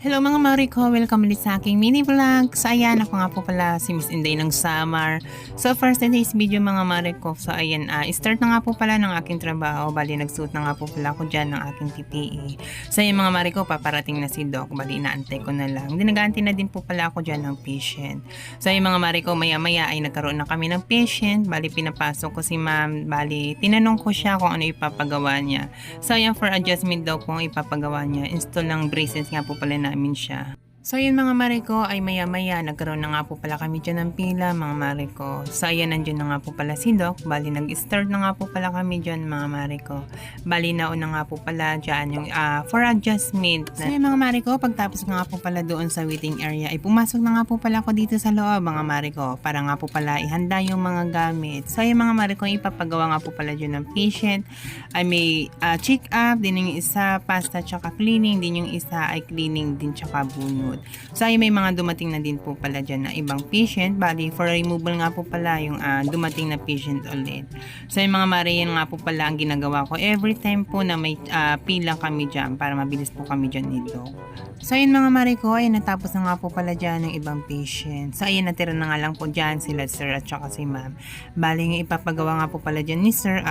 Hello mga Mariko, welcome ulit sa aking mini vlog. So ayan, ako nga po pala si Miss Inday ng Samar. So first today's video mga Mariko. So ayan, start na nga po pala ng aking trabaho. Bali nagsuot na nga po pala ako dyan ng aking PPE. So ayan mga Mariko, paparating na si Doc. Bali inaantay ko na lang. Nag-aantay na din po pala ako dyan ng patient. So ayan mga Mariko, maya maya ay nagkaroon na kami ng patient. Bali pinapasok ko si ma'am. Bali tinanong ko siya kung ano ipapagawa niya. So ayan, for adjustment daw po ang ipapagawa niya. Install ng braces nga po pala namin siya. So yun mga Mariko, ay maya maya nagkaroon na nga po pala kami dyan ng pila mga Mariko. So ayan, nandiyan na nga po pala si Doc. Bali nag-start na nga po pala kami dyan mga Mariko. Bali nauna nga po pala dyan yung for adjustment. So yun mga Mariko, pagtapos nga po pala doon sa waiting area ay pumasok na nga po pala ako dito sa loob mga Mariko. Para nga po pala ihanda yung mga gamit. So yun mga Mariko, ipapagawa nga po pala dyan ng patient. Ay may check up, din yung isa pasta tsaka cleaning, din yung isa ay cleaning din tsaka bunot. So ay may mga dumating na din po pala dyan na ibang patient. Bali for removal nga po pala yung dumating na patient ulit. So yung mga Marian nga po pala ang ginagawa ko every time po na may pila kami dyan para mabilis po kami dyan nito. So ayun mga Mariko, ay natapos na nga po pala dyan ng ibang patient. So ayun, natira na nga lang po dyan sila sir at saka si ma'am. Bali yung ipapagawa nga po pala dyan ni sir,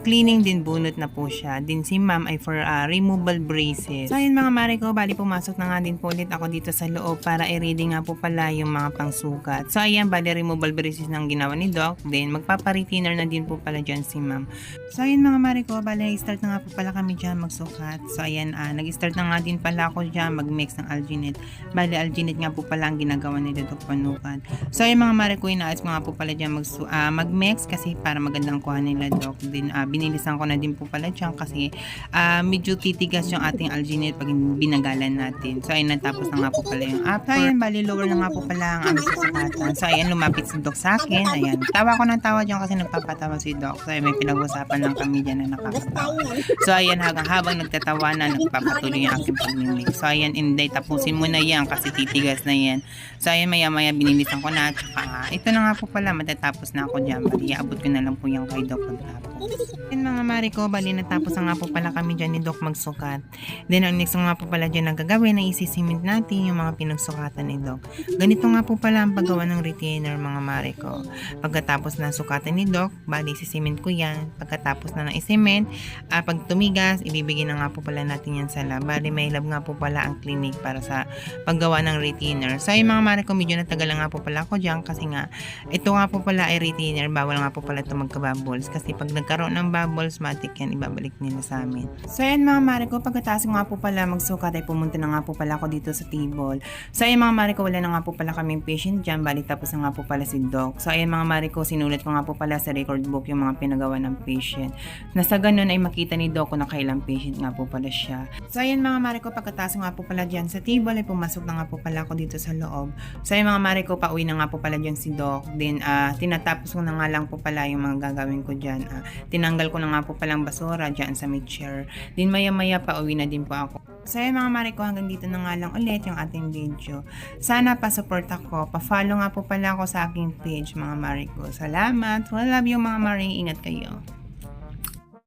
cleaning din bunot na po siya. Din si ma'am ay for removal braces. So ayun mga Mariko, bali pumasok na nga din po ulit ako dito sa loob para i-ready nga po pala yung mga pangsukat. So ayan, bali removal braces ng ginawa ni Doc. Then magpapa-retainer na din po pala dyan si ma'am. So ayun mga Mariko, bali start na nga po pala kami dyan magsukat. So ayan, nag-start na nga din pala ako dyan mag-mix ng alginate. Bali alginate nga po pala ang ginagawa ni Doc Panukan. So ayun mga Mariko, inaayos ko nga po pala dyan mag-mix kasi para magandang kuha nila Doc. Then binilisan ko na din po pala dyan kasi medyo titigas yung ating alginate pag binagalan natin. So ayun, natapos na nga po pala yung upper. So ayan, bali lower na nga po pala ang aming susukatan. So ayan, lumapit si Doc sa akin. Ayan, tawa ko ng tawa dyan kasi nagpapatawa si Doc. So ayan, may pinag-usapan lang kami dyan na nakakatawa. So ayan, habang nagtatawa na, nagpapatuloy yung aking pag-mix. So ayan, Inday, tapusin mo na yan kasi titigas na yan. So ayan, maya maya binilisan ko na. Tsaka ito na nga po pala, matatapos na ako dyan. Bali, iabot ko na lang po yung kay Doc pagtapos. Ayan mga Mariko, bali natapos na nga po pala kami dyan ni Doc magsukat. Then ang next nga po pala dyan nagagawin na isisimint natin yung mga pinagsukatan ni Doc. Ganito nga po pala ang paggawa ng retainer mga Mariko. Pagkatapos na sukatan ni Doc, bali isisimint ko yan. Pagkatapos na ng isiment, pag tumigas, ibibigay na nga po pala natin yan sa lab. Bali may lab nga po pala ang clinic para sa paggawa ng retainer. So yung mga Mariko, medyo natagal nga po pala ako dyan kasi nga ito nga po pala ay retainer. Bawal nga po pala ito magka-bubbles kasi pag nagkaroon ng bubbles, matik yan, ibabalik nila sa amin. So yan mga Mariko, pagkatapos nga po pala magsukat ay pumunta na nga po pala ako dito sa table. So ayan mga Mariko, wala na nga po pala kaming patient dyan. Bali tapos na nga po pala si Doc. So ayan mga Mariko, sinulat ko nga po pala sa record book yung mga pinagawa ng patient. Nasa ganun ay makita ni Doc kung nakailang patient nga po pala siya. So ayan mga Mariko, pagkatapos nga po pala dyan sa table ay pumasok na nga po pala ako dito sa loob. So ayan mga Mariko, pauwi na nga po pala dyan si Doc. Then tinatapos ko na nga lang po pala yung mga gagawin ko dyan. Tinanggal ko na nga po palang basura dyan sa may chair. Then maya maya pauwi na din po ako. So yun mga Mariko, hanggang dito na nga lang ulit yung ating video. Sana pa-support ako. Pa-follow nga po pala ako sa aking page mga Mariko. Salamat. I love you mga Mari. Ingat kayo.